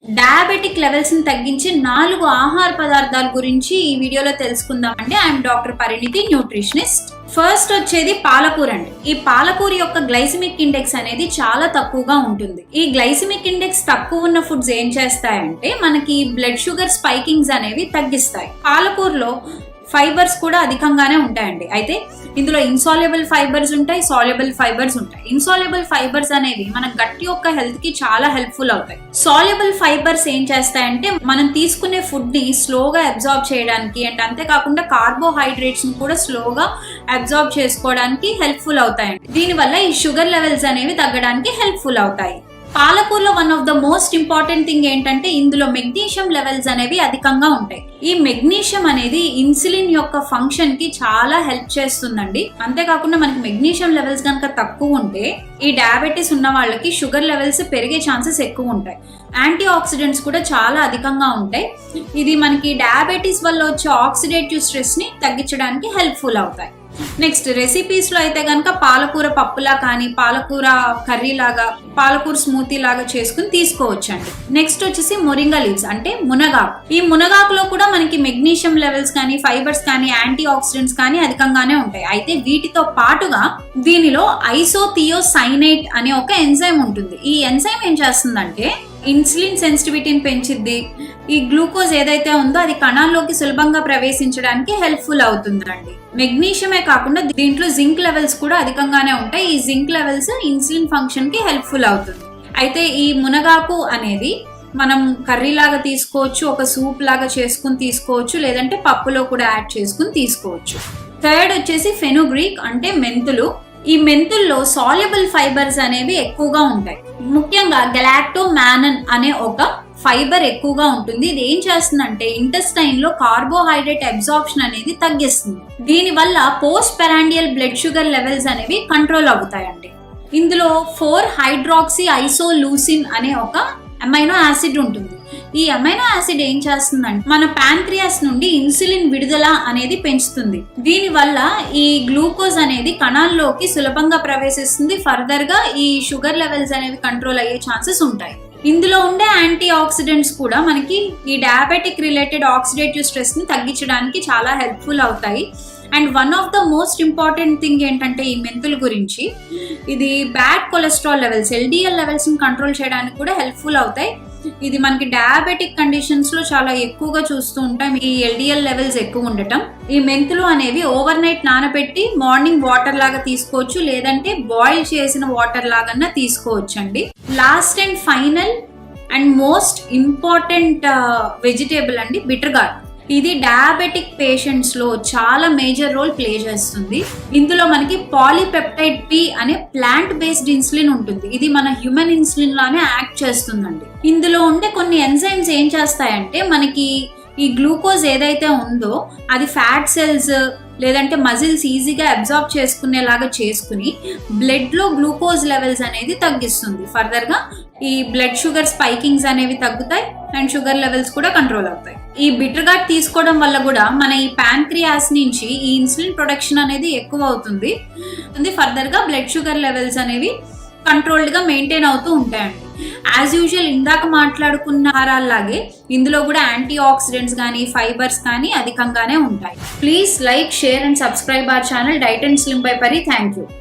Diabetic levels ని తగ్గించే 4 ఆహార పదార్థాల గురించి ఈ వీడియోలో తెలుసుకుందాం అండి. ఐఎమ్ డాక్టర్ పరిణితి, న్యూట్రిషనిస్ట్. ఫస్ట్ వచ్చేది పాలకూర అండి. ఈ పాలకూర యొక్క గ్లైసిమిక్ ఇండెక్స్ అనేది చాలా తక్కువగా ఉంటుంది. ఈ గ్లైసిమిక్ ఇండెక్స్ తక్కువ ఉన్న ఫుడ్స్ ఏం చేస్తాయంటే మనకి బ్లడ్ షుగర్ స్పైకింగ్స్ అనేవి తగ్గిస్తాయి. పాలకూరలో ఫైబర్స్ కూడా అధికంగానే ఉంటాయండి. అయితే ఇందులో ఇన్సాల్యుబుల్ ఫైబర్స్ ఉంటాయి, సాల్యుబుల్ ఫైబర్స్ ఉంటాయి. ఇన్సాల్యుబుల్ ఫైబర్స్ అనేవి మన గట్ యొక్క హెల్త్ కి చాలా హెల్ప్ఫుల్ అవుతాయి. సాల్యుబుల్ ఫైబర్స్ ఏం చేస్తాయంటే మనం తీసుకునే ఫుడ్ ని స్లోగా అబ్జార్బ్ చేయడానికి అండ్ అంతేకాకుండా కార్బోహైడ్రేట్స్ ని కూడా స్లోగా అబ్జార్బ్ చేసుకోవడానికి హెల్ప్ఫుల్ అవుతాయండి. దీనివల్ల ఈ షుగర్ లెవెల్స్ అనేవి తగ్గడానికి హెల్ప్ఫుల్ అవుతాయి. పాలకూరలో one of the most important thing ఏంటంటే ఇందులో మెగ్నీషియం లెవెల్స్ అనేవి అధికంగా ఉంటాయి. ఈ మెగ్నీషియం అనేది ఇన్సులిన్ యొక్క ఫంక్షన్ కి చాలా హెల్ప్ చేస్తుందండి. అంతేకాకుండా మనకి మెగ్నీషియం లెవెల్స్ కనుక తక్కువ ఉంటే ఈ డయాబెటీస్ ఉన్న వాళ్ళకి షుగర్ లెవెల్స్ పెరిగే ఛాన్సెస్ ఎక్కువ ఉంటాయి. యాంటీ ఆక్సిడెంట్స్ కూడా చాలా అధికంగా ఉంటాయి. ఇది మనకి డయాబెటీస్ వల్ల వచ్చే ఆక్సిడేటివ్ స్ట్రెస్ ని తగ్గించడానికి హెల్ప్ఫుల్ అవుతాయి. నెక్స్ట్ రెసిపీస్ లో అయితే కనుక పాలకూర పప్పులా కానీ పాలకూర కర్రీ లాగా పాలకూర స్మూతీ లాగా చేసుకుని తీసుకోవచ్చండి. నెక్స్ట్ వచ్చేసి మొరింగా లీవ్స్ అంటే మునగాకు. ఈ మునగాకులో కూడా మనకి మెగ్నీషియం లెవెల్స్ కానీ ఫైబర్స్ కానీ యాంటీ ఆక్సిడెంట్స్ కానీ అధికంగానే ఉంటాయి. అయితే వీటితో పాటుగా దీనిలో ఐసోథియోసైనేట్ అనే ఒక ఎంజైమ్ ఉంటుంది. ఈ ఎంజైమ్ ఏం చేస్తుందంటే ఇన్సులిన్ సెన్సిటివిటీని పెంచిద్ది. ఈ గ్లూకోజ్ ఏదైతే ఉందో అది కణాల్లోకి సులభంగా ప్రవేశించడానికి హెల్ప్ఫుల్ అవుతుందండి. మెగ్నీషియమే కాకుండా దీంట్లో జింక్ లెవెల్స్ కూడా అధికంగానే ఉంటాయి. ఈ జింక్ లెవెల్స్ ఇన్సులిన్ ఫంక్షన్ కి హెల్ప్ఫుల్ అవుతుంది. అయితే ఈ మునగాకు అనేది మనం కర్రీ లాగా తీసుకోవచ్చు, ఒక సూప్ లాగా చేసుకుని తీసుకోవచ్చు, లేదంటే పప్పులో కూడా యాడ్ చేసుకుని తీసుకోవచ్చు. థర్డ్ వచ్చేసి ఫెనుగ్రీక్ అంటే మెంతులు. ఈ మెంతుల్లో సాల్యుబుల్ ఫైబర్స్ అనేవి ఎక్కువగా ఉంటాయి. ముఖ్యంగా గలాక్టోమానన్ అనే ఒక ఫైబర్ ఎక్కువగా ఉంటుంది. ఇది ఏం చేస్తుందంటే ఇంటెస్టైన్ లో కార్బోహైడ్రేట్ అబ్జార్ప్షన్ అనేది తగ్గిస్తుంది. దీనివల్ల పోస్ట్ పెరాండియల్ బ్లడ్ షుగర్ లెవెల్స్ అనేవి కంట్రోల్ అవుతాయండి. ఇందులో 4-హైడ్రాక్సీ ఐసోలూసిన్ అనే ఒక అమైనో యాసిడ్ ఉంటుంది. ఈ అమైనో యాసిడ్ ఏం చేస్తుందంటే మన ప్యాంక్రియాస్ నుండి ఇన్సులిన్ విడుదల అనేది పెంచుతుంది. దీని వల్ల ఈ గ్లూకోజ్ అనేది కణాల్లోకి సులభంగా ప్రవేశిస్తుంది. ఫర్దర్ గా ఈ షుగర్ లెవెల్స్ అనేవి కంట్రోల్ అయ్యే ఛాన్సెస్ ఉంటాయి. ఇందులో ఉండే యాంటీ ఆక్సిడెంట్స్ కూడా మనకి ఈ డయాబెటిక్ రిలేటెడ్ ఆక్సిడేటివ్ స్ట్రెస్ ని తగ్గించడానికి చాలా హెల్ప్ఫుల్ అవుతాయి. And one of the most important thing ఏంటంటే ఈ మెంతుల గురించి ఇది bad cholesterol levels LDL levels ని కంట్రోల్ చేయడానికి కూడా హెల్ప్ఫుల్ అవుతాయి. ఇది మనకి డయాబెటిక్ కండిషన్స్ లో చాలా ఎక్కువగా చూస్తూ ఉంటాం ఈ LDL లెవెల్స్ ఎక్కువ ఉండటం. ఈ మెంతులు అనేవి ఓవర్ నైట్ నానబెట్టి మార్నింగ్ వాటర్ లాగా తీసుకోవచ్చు, లేదంటే బాయిల్ చేసిన వాటర్ లాగా తీసుకోవచ్చు అండి. Last and final and most important vegetable అండి బిటర్ గార్డ్. ఇది డయాబెటిక్ పేషెంట్స్ లో చాలా మేజర్ రోల్ ప్లే చేస్తుంది. ఇందులో మనకి పాలీపెప్టైడ్ P అనే ప్లాంట్ బేస్డ్ ఇన్సులిన్ ఉంటుంది. ఇది మన హ్యూమన్ ఇన్సులిన్ లానే యాక్ట్ చేస్తుందండి. ఇందులో ఉండే కొన్ని ఎంజైమ్స్ ఏం చేస్తాయంటే మనకి ఈ గ్లూకోజ్ ఏదైతే ఉందో అది ఫ్యాట్ సెల్స్ లేదంటే మజిల్స్ ఈజీగా అబ్జార్బ్ చేసుకునేలాగా చేసుకుని బ్లడ్ లో గ్లూకోజ్ లెవెల్స్ అనేది తగ్గిస్తుంది. ఫర్దర్ గా ఈ బ్లడ్ షుగర్ స్పైకింగ్స్ అనేవి తగ్గుతాయి అండ్ షుగర్ లెవెల్స్ కూడా కంట్రోల్ అవుతాయి. ఈ బిటర్ గార్డ్ తీసుకోవడం వల్ల కూడా మన ఈ ప్యాంక్రియాస్ నుంచి ఈ ఇన్సులిన్ ప్రొడక్షన్ అనేది ఎక్కువ అవుతుంది. ఫర్దర్ గా బ్లడ్ షుగర్ లెవెల్స్ అనేవి కంట్రోల్డ్ గా మెయింటైన్ అవుతూ ఉంటాయండి. యాజ్ యూజువల్ ఇందాక మాట్లాడుకున్న ఆహారాల్లాగే ఇందులో కూడా యాంటీ ఆక్సిడెంట్స్ కానీ ఫైబర్స్ కానీ అధికంగానే ఉంటాయి. Please like, share and subscribe our channel diet and slim by Pari. Thank you.